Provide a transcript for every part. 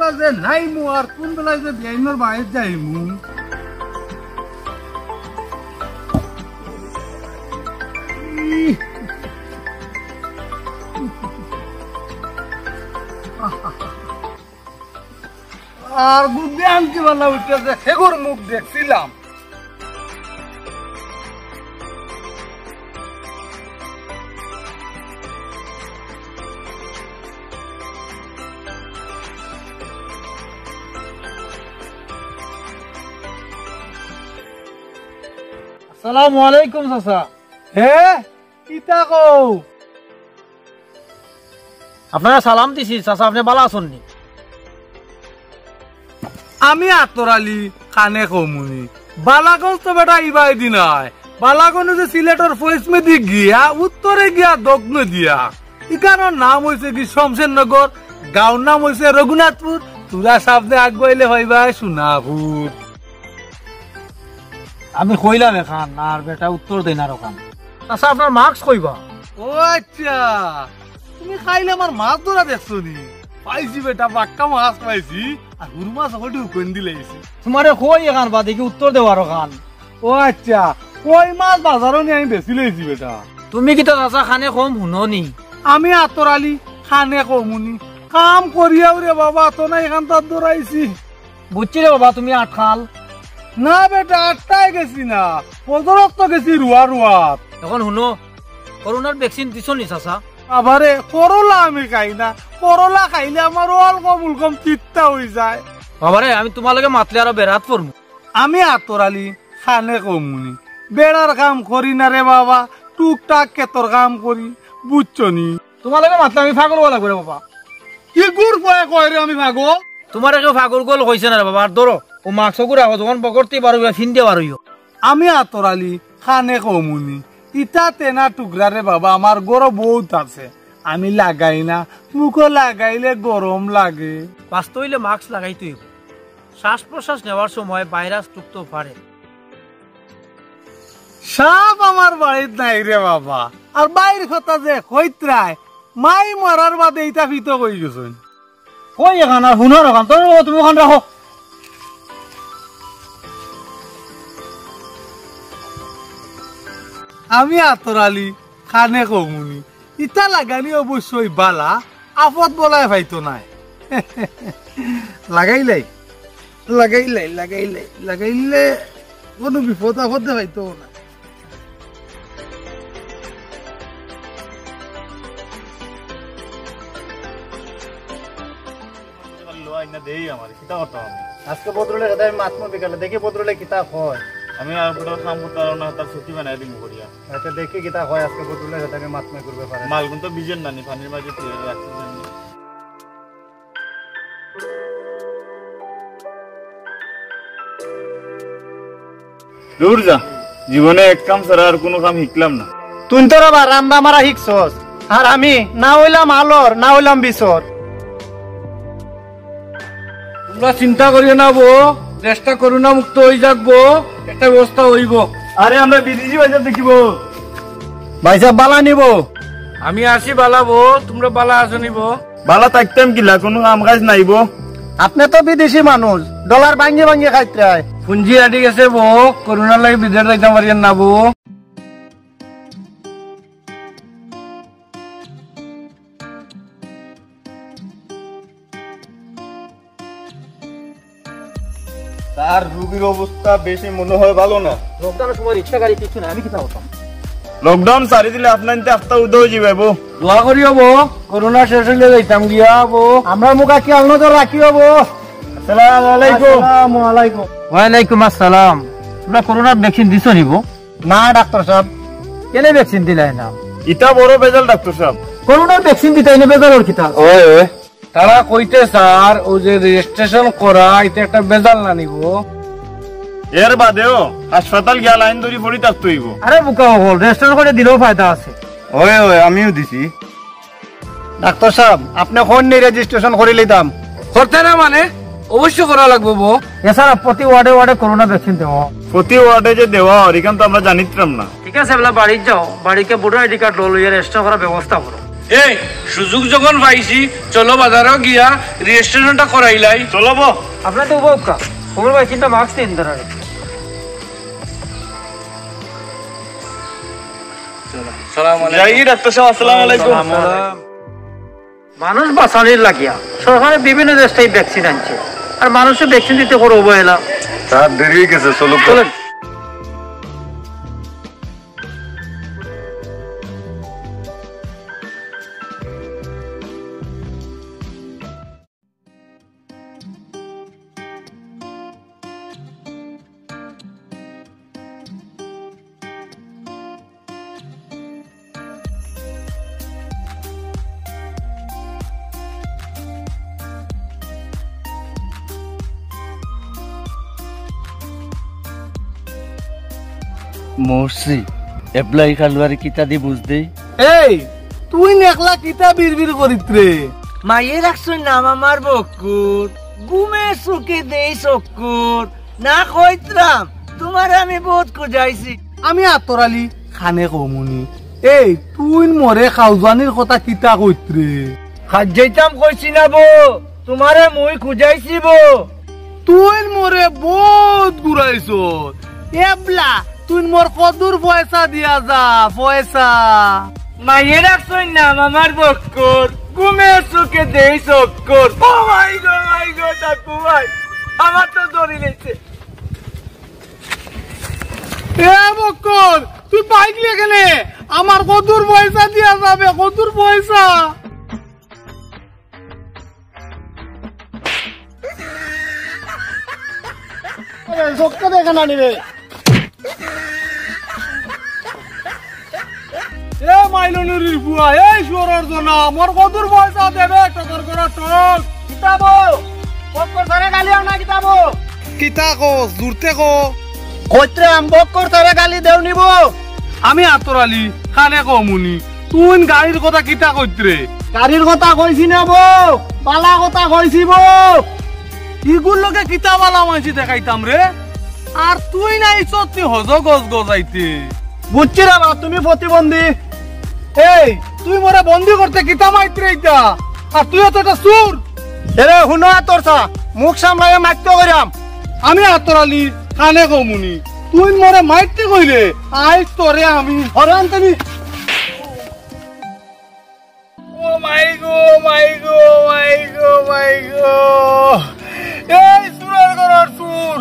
বেলা যে নাইমু আর কোন বেলায় যে বেআইনের বাইরে যাইমু। আর বুদ্ধি আনতে বেলা উঠে সেগুর মুখ দেখছিলাম। আসসালামু আলাইকুম চাচা। হে কিতা কও? আপনারা সালাম দিছি চাচা, আপনি ভালো আছেন নি? আমি আতরালি কানে কমুনি বালাগঞ্জ তো বেটা ইবাই দি নাই। বালাগঞ্জ যে সিলেটর ফয়েস মেদি গিয়া উত্তরে গিয়া দক্ষিণে দিয়া। ইকানোর নাম হয়েছে কি শমশেরনগর, গাঁর নাম হয়েছে রঘুনাথপুর। তুরা সামনে আগুয়াইলে হইবাই সোনাপুর। আমি কইলাম এখান আর বেটা উত্তর দেন আর ওখান। চাচা আপনার মার্কস কইবা? ও আচ্ছা, তুমি খাইলে আমার মাছ ধরা দেখছো নি? পাইছি বেটা, বাক্কা মাছ পাইছি। আর হুর মাছ হলে কোন দিলাইছি। তোমারে কই এখান বা দেখি উত্তর দেওয়ার ওখান। ও আচ্ছা, কই মাছ বাজারও নিয়ে আমি বেশি লইছি বেটা। তুমি কি তো চাচা খানে কম শুনি? আমি আতরালি খানে কমুনি কাম করিয়াও রে বাবা, তো না এখান তার দৌড়াইছি। বুঝছি রে বাবা, তুমি আটখাল না বেটা, আটটাই গেছি না, পদরত তো গেছি রুয়া রুয়াত। এখন শুনো, করোনার ভ্যাকসিন দিছো নি চাচা? আবারে করলা আমি খাই না, করলা খাইলে আমার অলকম উলকম চিত্তা হয়ে যায়। বাবারে আমি তোমালোকে মাতলে আরো বেড়াত পড়মু। আমি আতরালি খানে কমুনি বেড়ার কাম করি না রে বাবা, টুকটাক কেতর কাম করি, বুঝছো নি? তোমালোকে মাতলে আমি পাগল বলা করে বাবা। কি গুড় পয়ে কয় রে আমি ভাগো? তোমার কেউ পাগল গোল কইছে না রে বাবা। আর ধরো ও মাস্ক গুড়া যখন পকড়তে পারো ফিন দিয়ে পারো। আমি আতরালি খানে কমুনি ইটা তেনা টুকরা রে বাবা, আমার গরম বহুত আছে, আমি লাগাই না। মুখে লাগাইলে গরম লাগে। বাঁচতে হইলে মাস্ক লাগাইতে হইব। শ্বাস প্রশ্বাস নেওয়ার সময় ভাইরাস টুকতে পারে। সাপ আমার বাড়িতে নাই রে বাবা। আর বাইর কথা যে কইত্রায় মাই মরার বাদে ইটা ফিত কই গেছেন। কই এখান আর হুনার ওখান তোর তুমি ওখান রাখো। আমি আতরালি খানে কমুনি ইটা লাগানি অবশ্যই বালা, আপদ বলাই ভাইতো নাই। লাগাইলাই লাগাইলাই লাগাইলাই লাগাইলে কোনো বিপদ আপদ ভাইতো না। আজকে বদরুলের কথা আমি মাতমো বিকালে দেখি বদরুলে কিতাব হয়। আমি আর কাম করতে পারবো না, তার ছুটি বানাই দিন করিয়া। আচ্ছা দেখি কিতাব হয় আজকে বদরুলের কথা আমি মাতমে করবে পারে। মালগুন তো বিজেন নানি পানির মাঝে রাখতে জানি। দূর যা, জীবনে এক কাম ছাড়া আর কোনো কাম শিখলাম না। তুই তো বাবা রান্দা মারা শিখছস, আর আমি না হইলাম আলোর না হইলাম বিচর। তোমরা চিন্তা করিও না বো, চেষ্টা করুণা মুক্ত হয়ে যাকবো, একটা ব্যবস্থা হইব। আরে আমরা বিদেশি বাজার দেখিব। ভাই সাহেব বালা নিব। আমি আসি বালাবো, তোমরা বালা আসো নিব। বালা থাকতাম কিলা, কোনো কাম কাজ নাইব। আপনি তো বিদেশি মানুষ, ডলার ভাঙ্গি ভাঙ্গি খাইতে হয়। পুঞ্জি আদি গেছে বো, করোনার লাগে বিদেশ যাইতে পারিয়েন না বো। তার রোগীর অবস্থা বেশি মনে হয় ভালো না। লকডাউনের সময় রিক্সা গাড়ি কিছু না, আমি কি করতাম? লকডাউন সারি দিলে আপনার আস্তা উদয় যাবে বো। দোয়া করিও বো, করোনা শেষ হইলে যাইতাম গিয়া বো। আমরা মুখা কি নজর রাখিও বো। আসসালামু আলাইকুম। আসসালামু আলাইকুম। ওয়ালাইকুম আসসালাম। তোমরা করোনার ভ্যাকসিন দিছো নিব? না ডাক্তার সাহেব। কেনে ভ্যাকসিন দিলাই না? ইটা বড় বেজাল ডাক্তার সাহেব। করোনার ভ্যাকসিন দিতে এনে বেজার কিতা? ওই ওই তারা কইতে স্যার ও যে রেজিস্ট্রেশন করা এটা একটা বেজাল না নিব। এর বাদেও হাসপাতাল গিয়া লাইন ধরি পড়ি থাকতে হইব। আরে বুকা হল রেজিস্ট্রেশন করে দিলেও ফায়দা আছে। ওই ওই আমিও দিছি। ডাক্তার সাহেব আপনি কোন নিয়ে রেজিস্ট্রেশন করে লইতাম? করতে না মানে অবশ্যই করা লাগবে বো। এছাড়া প্রতি ওয়ার্ডে ওয়ার্ডে করোনা ভ্যাকসিন দেওয়া। প্রতি ওয়ার্ডে যে দেওয়া এখান তো আমরা জানিতাম না। ঠিক আছে, এবার বাড়ি যাও, বাড়িকে ভোটার আইডি কার্ড লইয়া রেজিস্টার করার ব্যবস্থা করো। এই সুযোগ যখন পাইছি চলো বাজারও গিয়া রেজিস্ট্রেশনটা করাইলাই। চলো বো। আপনার তো উপকা খবর ভাই চিন্তা মাস্ক দিন ধরে মানুষ বাঁচানির লাগিয়া সরকারে বিভিন্ন দেশ থেকে ভ্যাকসিন আনছে আর মানুষের ভ্যাকসিন দিতে করে অবহেলা। তার দেরি হয়ে গেছে, চলো চলেন। মরছি এপ্লাই কালবারে কিতা দি বুঝদে। এই তুই নেকলা কিতা বিড়বিড় করিত রে? মাইয়ে রাখছই নাম আমার বকুর, ঘুমে চোখে দেই চক্কর, না কইতরাম তোমার আমি বহুত খুঁজাইছি। আমি আতরালি খানে কমুনি। এই তুই মরে খাওজানির কথা কিতা কইত রে? হাত যাইতাম কইছি না বো, তোমারে মুই খুঁজাইছি বো। তুই মরে বহুত ঘুরাইছ এবলা, তুই মোর কদুর পয়সা দিয়া যা পয়সা। মাইয়ে রাখছই নাম আমার বক্কর, ঘুমে চোখে দেই চক্কর। ও মাই গো ঠাকু ভাই, আমার তো দড়ি লেছে। এ বক্কর তুই বাইক লিয়ে গেলে আমার কদুর পয়সা দিয়া যাবে, কদুর পয়সা। চোখটা দেখে না নিবে। এ মাইলনুরির বুয়া, এই সুরের জনা মোর কদুর পয়সা দেবে টকর করে টক। কিতাবো বক্কর ধরে গালি আও না কিতাবো। কিতা কো জুরতে কো? কইত্রে আম বক্কর ধরে গালি দেও নিব। আমি আতরালি খানে কমুনি। তুই গাড়ির কথা কিতা কইত্রে? গাড়ির কথা কইছি না বউ, পালা কথা কইছি বউ। ইগুলোকে কিতা বালা মানছি দেখাইতাম রে। আর তুই নাই সত্যি হজ গজ গজাইতে। বুঝছি রে বাবা, তুমি প্রতিবন্ধী। এই তুই মোরে বন্দি করতে কিতা মাইত্রে এইটা? আর তুইও তো একটা সুর। এরে হুনো তোরছা মুখ সামলাইয়া মাইত্য কইরাম। আমি আতরালি খানে কমুনি। তুই মোরে মাইতে কইলে আইস তোরে আমি হরান তুমি। ও মাই গো মাই গো মাই গো মাই গো, এই সুরের ঘরের সুর,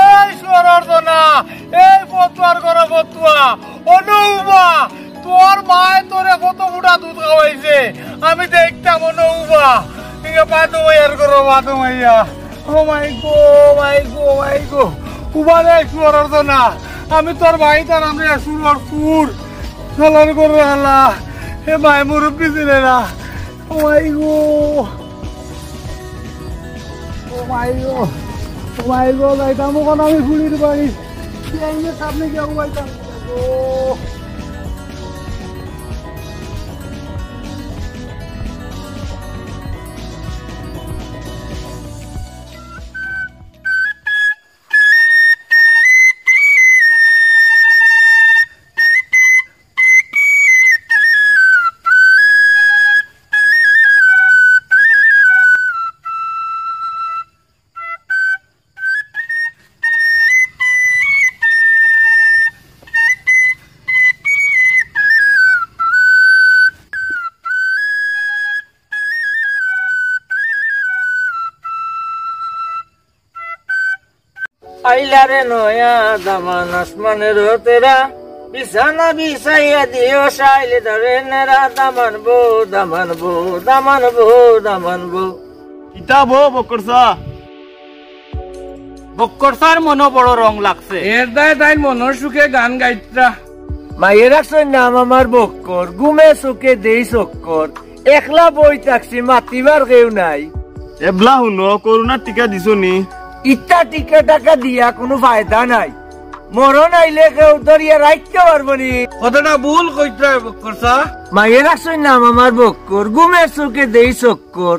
এই সুরের জনা, এই ফতুয়ার ঘরে ফতুয়া। অনুবা তোর মায় তোরে কত ফুটা দুধ খাওয়াইছে আমি দেখতাম। অনুবা ঠিক বাদু মাইয়ার ঘরে বাদু মাইয়া। ও মাই গো মাই গো মাই গো, উবারে সুরের জনা। আমি তোর ভাই তার আমি সুর সুর হালার করে হালা। হে ভাই মুরব্বী ছিলে না। ও মাই গো ও মাই গো ও মাই গো, যাইতাম ওখানে আমি ফুলির বাড়ি সামনে গিয়ে উবাইতাম। আইলা রে নয়া দামান আসমানের তেরা, বিছানা বিছাইয়া দিও সাইলে ধরে নেরা। দামান বো দামান বো দামান বো দামান বো। কিতাবো বকরসা। বক্করসার মনো বড় রং লাগছে। এর দায় তাই মনের সুখে গান গাইত্রা। মাইয়ে রাখছই নাম আমার বক্কর, ঘুমে চোখে দেই চক্কর, একলা বই থাকছি মাতিবার কেউ নাই। এবলা হুনো করোনার টিকা দিছো নি? ইটা টিকা টাকা দিয়া কোনো ফায়দা নাই। মরণ আইলে কেউ ধরিয়া রাখতে পারবো নি। কথাটা ভুল কইত্রা বক্করসা। মাইয়ে রাখছই নাম আমার বক্কর, ঘুমে চোখে দেই চক্কর,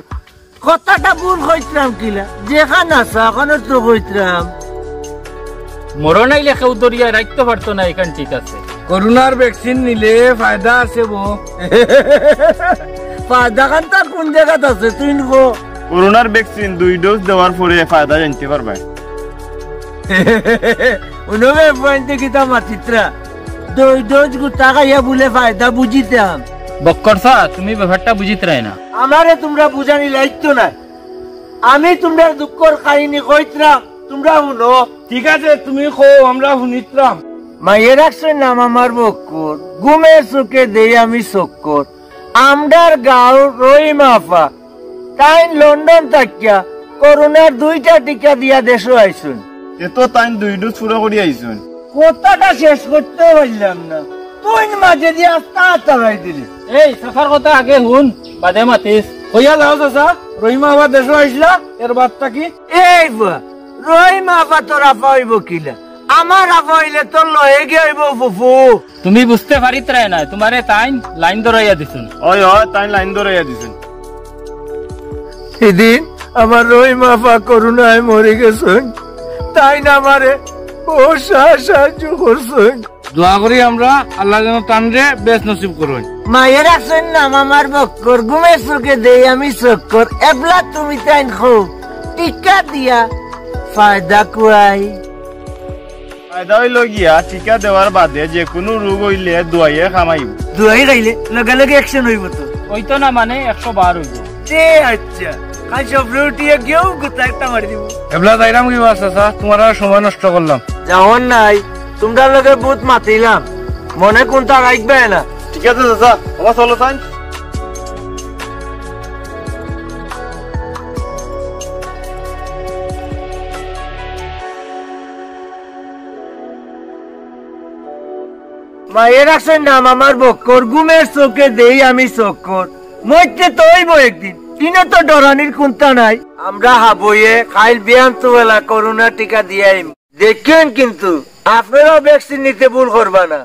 কথাটা ভুল কইত্রাম কিলা, যেখানে আসা ওখানে তো কইত্রাম। মরণ আইলে কেউ দরিয়া রাখতে পারতো না, এখান ঠিক আছে। করোনার ভ্যাকসিন নিলে ফায়দা আছে বো। ফায়দা খানটা কোন জায়গাত আছে তুই গো? করোনার ভ্যাকসিন 2 ডোজ দেওয়ার পরে ফায়দা জানতে পারবে। উনবে পয়েন্টে কিতা মাতিত্রা 2 ডোজ গুতা খাইয়া বলে ফায়দা বুঝিতাম। বক্করসা তুমি ব্যাপারটা বুঝিতে রাই না। আমারে তোমরা বুঝানি লাইতো না। আমি তোমরা দুঃখর কাহিনী কইতরাম, তোমরা শুনো। ঠিক আছে তুমি কো, আমরা শুনিতাম। মায়ের একশো নাম আমার বক্কর, ঘুমের চোখে দেই আমি চক্কর। আমরার গাঁও রহিমাফা তাই লন্ডন থাকিয়া করোনার 2টা টিকা দিয়া দেশে আইসুন। এত তাই 2 ডোজ পুরো করি আইছুন। কথাটা শেষ করতে পারলাম না, তুই মাঝে দিয়ে আস্তা চালাই দিলি। এই সাফার কথা আগে হুন, বাদে মাতিস। হইয়া যাও চাচা, রহিমা আবার দেশে আইসলা, এর বাদটা কি? এই রহিমাফা তোর আফা হইব কিলা? আমার আফা হইলে তোর লয়ে গিয়ে হইব ফুফু। তুমি বুঝতে পারিত রাই না, তোমারে তাই লাইন ধরাইয়া দিছুন। ওই তাই লাইন ধরাইয়া দিছেন। সেদিন আমার রহিমাফা করোনায় মরে গেছেন, তাই না আমারে ও সাহায্য করছেন। দোয়া করি আমরা আল্লাহ যেন তানরে বেশ নসিব করুন। মায়ের আছেন নাম আমার বক্কর, ঘুমের চোখে দেই আমি চক্কর। এবলা তুমি তাই খো টিকা দিয়া ফায়দা কুয়াই। ফায়দা হইল গিয়া টিকা দেওয়ার বাদে যে কোনো রোগ হইলে দোয়াইয়ে খামাইব। দুয়াই খাইলে লগে লগে অ্যাকশন হইব তো। ওইতো না মানে 112 হইব। আচ্ছা কাল সব রুটিয়ে গিয়েও গুতা একটা মারি দিব। এবলা যাইরাম কি বাস চাচা, তোমার আর সময় নষ্ট করলাম। যাওয়ার নাই, তোমরা লগে বুথ মাতিলাম, মনে কোনটা রাখবে না। ঠিক আছে চাচা, আমার চলো তাই। মায়ের আছেন নাম আমার বক্কর, ঘুমের চোখে দেই আমি চক্কর। মরতে তো হইব একদিন, কিনে তো ডরানির কোনটা নাই। আমরা হাবইয়ে খাইল বিয়ান তো বেলা করোনা টিকা দিয়াই দেখেন, কিন্তু আপনারাও ভ্যাকসিন নিতে ভুল করবা না।